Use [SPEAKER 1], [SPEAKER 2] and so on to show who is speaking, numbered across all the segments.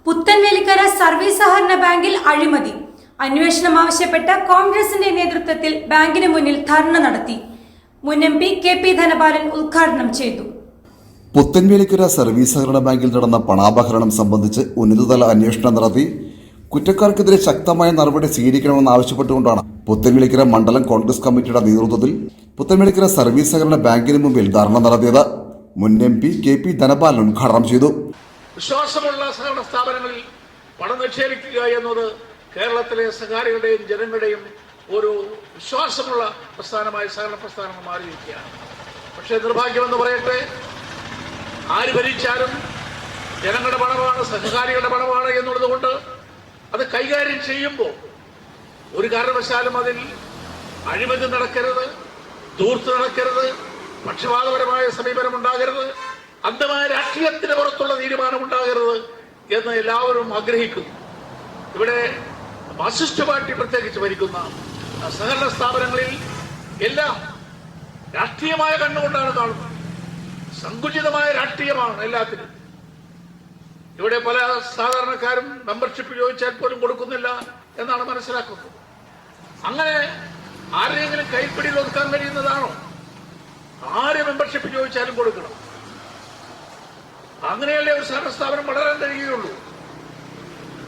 [SPEAKER 1] Puthenvelikkara service സഹകരണ ബാങ്കിൽ അഴിമതി അന്വേഷണം ആവശ്യപ്പെട്ട് കോൺഗ്രസിന്റെ നേതൃത്വത്തിൽ ബാങ്കിന് മുന്നിൽ ധർണ നടത്തി. മുൻ MP KP ധനപാലൻ ഉദ്ഘാടനം ചെയ്തു.
[SPEAKER 2] പുത്തൻവേലിക്കര സർവീസ് സഹകരണ ബാങ്കിൽ നടന്ന പണാപഹരണം സംബന്ധിച്ച് ഉന്നതതല അന്വേഷണം നടത്തി കുറ്റക്കാർക്കെതിരെ ശക്തമായ നടപടി സ്വീകരിക്കണമെന്ന് ആവശ്യപ്പെട്ടുകൊണ്ടാണ് പുത്തൻവേലിക്കര മണ്ഡലം കോൺഗ്രസ് കമ്മിറ്റിയുടെ നേതൃത്വത്തിൽ പുത്തൻവേലിക്കര സർവീസ് സഹകരണ ബാങ്കിന് മുമ്പിൽ ധർണ നടത്തിയത്. മുൻ MP KP ധനപാലൻ ഉദ്ഘാടനം ചെയ്തു.
[SPEAKER 3] വിശ്വാസമുള്ള സഹകരണ സ്ഥാപനങ്ങളിൽ പണം നിക്ഷേപിക്കുക എന്നത് കേരളത്തിലെ സഹകാരികളുടെയും ജനങ്ങളുടെയും ഒരു വിശ്വാസമുള്ള പ്രസ്ഥാനമായ സഹകരണ പ്രസ്ഥാനം മാറിയിരിക്കുകയാണ്. പക്ഷേ നിർഭാഗ്യമെന്ന് പറയട്ടെ, ആര് ഭരിച്ചാലും ജനങ്ങളുടെ പണമാണ്, സഹകാരികളുടെ പണമാണ് എന്നുള്ളത് കൊണ്ട് അത് കൈകാര്യം ചെയ്യുമ്പോൾ ഒരു കാരണവശാലും അതിൽ അഴിമതി നടക്കരുത്, ദൂർത്ത് നടക്കരുത്, പക്ഷപാതപരമായ സമീപനം ഉണ്ടാകരുത്, അന്ധമായ രാഷ്ട്രീയത്തിന് പുറത്തുള്ള തീരുമാനം ഉണ്ടാകരുത് എന്ന് എല്ലാവരും ആഗ്രഹിക്കുന്നു. ഇവിടെ മാർക്സിസ്റ്റ് പാർട്ടി പ്രത്യേകിച്ച് ഭരിക്കുന്ന സഹകരണ സ്ഥാപനങ്ങളിൽ എല്ലാം രാഷ്ട്രീയമായ കണ്ണുകൊണ്ടാണ് കാണുന്നത്. സങ്കുചിതമായ രാഷ്ട്രീയമാണ് എല്ലാത്തിനും. ഇവിടെ പല സാധാരണക്കാരും മെമ്പർഷിപ്പ് ചോദിച്ചാൽ പോലും കൊടുക്കുന്നില്ല എന്നാണ് മനസ്സിലാക്കുന്നത്. അങ്ങനെ ആരെങ്കിലും കൈപ്പിടിയിൽ ഒതുക്കാൻ കഴിയുന്നതാണോ? ആര് മെമ്പർഷിപ്പ് ചോദിച്ചാലും കൊടുക്കണം. അങ്ങനെയല്ലേ ഒരു സഹകരണ സ്ഥാപനം വളരാൻ കഴിയുകയുള്ളൂ.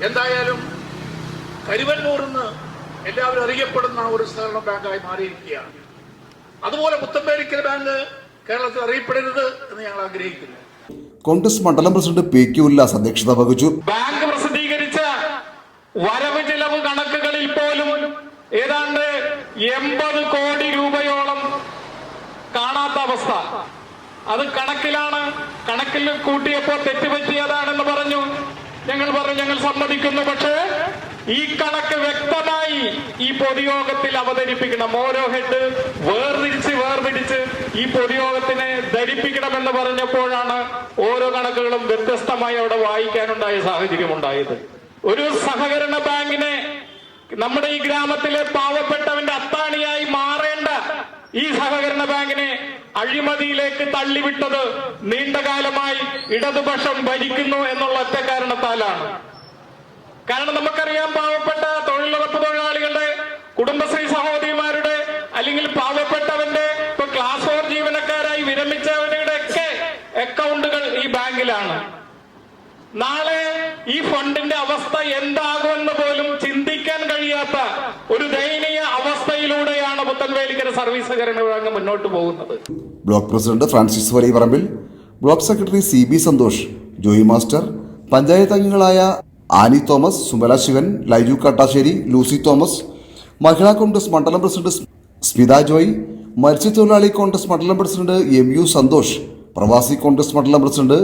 [SPEAKER 3] എന്തായാലും കരുവന്നൂർന്ന് എല്ലാവരും അറിയപ്പെടുന്ന ഒരു സഹകരണ ബാങ്കായി മാറിയിരിക്കുകയാണ്. അതുപോലെ പുത്തൻവേലിക്കര ബാങ്ക് കേരളത്തിൽ അറിയപ്പെടരുത് എന്ന് ഞങ്ങൾ ആഗ്രഹിക്കുന്നു.
[SPEAKER 2] കോൺഗ്രസ് മണ്ഡലം പ്രസിഡന്റ് PK ഉല്ലാസ് അധ്യക്ഷത വഹിച്ചു.
[SPEAKER 4] ബാങ്ക് പ്രസിദ്ധീകരിച്ച വരവ് ചെലവ് കണക്കുകളിൽ പോലും ഏതാണ്ട് 80 കോടി രൂപയോളം കാണാത്ത അവസ്ഥ. അത് കണക്കിലാണ്. കണക്കിൽ കൂട്ടിയപ്പോൾ തെറ്റുപറ്റിയതാണെന്ന് പറഞ്ഞു. ഞങ്ങൾ സമ്മതിക്കുന്നു. പക്ഷേ ഈ കണക്ക് വ്യക്തമായി ഈ പൊതുയോഗത്തിൽ അവതരിപ്പിക്കണം. ഓരോ ഹെഡ് വേർതിരിച്ച് ഈ പൊതുയോഗത്തിനെ ധരിപ്പിക്കണമെന്ന് പറഞ്ഞപ്പോഴാണ് ഓരോ കണക്കുകളും വ്യത്യസ്തമായി അവിടെ വായിക്കാനുണ്ടായ സാഹചര്യം ഉണ്ടായത്. ഒരു സഹകരണ ബാങ്കിനെ, നമ്മുടെ ഈ ഗ്രാമത്തിലെ പാവപ്പെട്ടവന്റെ അത്താണിയായി മാറേണ്ട ഈ സഹകരണ ബാങ്കിനെ അഴിമതിയിലേക്ക് തള്ളിവിട്ടത് നീണ്ടകാലമായി ഇടതുപക്ഷം ഭരിക്കുന്നു എന്നുള്ള ഒറ്റ കാരണത്താലാണ്. കാരണം നമുക്കറിയാം, പാവപ്പെട്ട തൊഴിലുറപ്പ് തൊഴിലാളികളുടെ, കുടുംബശ്രീ സഹോദരിമാരുടെ, അല്ലെങ്കിൽ പാവപ്പെട്ടവന്റെ ഇപ്പൊ ക്ലാസ് 4 ജീവനക്കാരായി വിരമിച്ചവരുടെ ഒക്കെ അക്കൗണ്ടുകൾ ഈ ബാങ്കിലാണ്. നാളെ ഈ ഫണ്ടിന്റെ അവസ്ഥ എന്താകുമെന്ന് പോലും ചിന്തിക്കാൻ കഴിയാത്ത ഒരു ദയനീയ അവസ്ഥയിലൂടെയാണ് പുത്തൻവേലിക്കര സർവീസ് സഹകരണ ബാങ്ക് മുന്നോട്ട് പോകുന്നത്.
[SPEAKER 2] Block president Francis Valiyaparambil, block secretary CB Santhosh, Joy master, panchayat അംഗങ്ങളായ Annie Thomas, Sumala Sivan, Laiju Kattassery, Lucy Thomas, Mahila Congress മണ്ഡലം പ്രസിഡന്റ് സ്മിത ജോയ്, മത്സ്യത്തൊഴിലാളി കോൺഗ്രസ് മണ്ഡലം പ്രസിഡന്റ് MU സന്തോഷ്, പ്രവാസി കോൺഗ്രസ് മണ്ഡലം president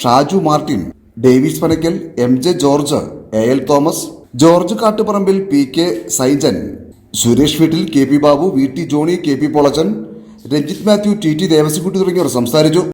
[SPEAKER 2] Shaju Martin, Davis Panakkal, MJ George, AL Thomas, George Kattuparambil, PK Saijan, Suresh Veettil, KP Babu, VT Johny, KP Polachan, Ranjith Mathew, TT Devassikutty തുടങ്ങിയവർ സംസാരിച്ചു.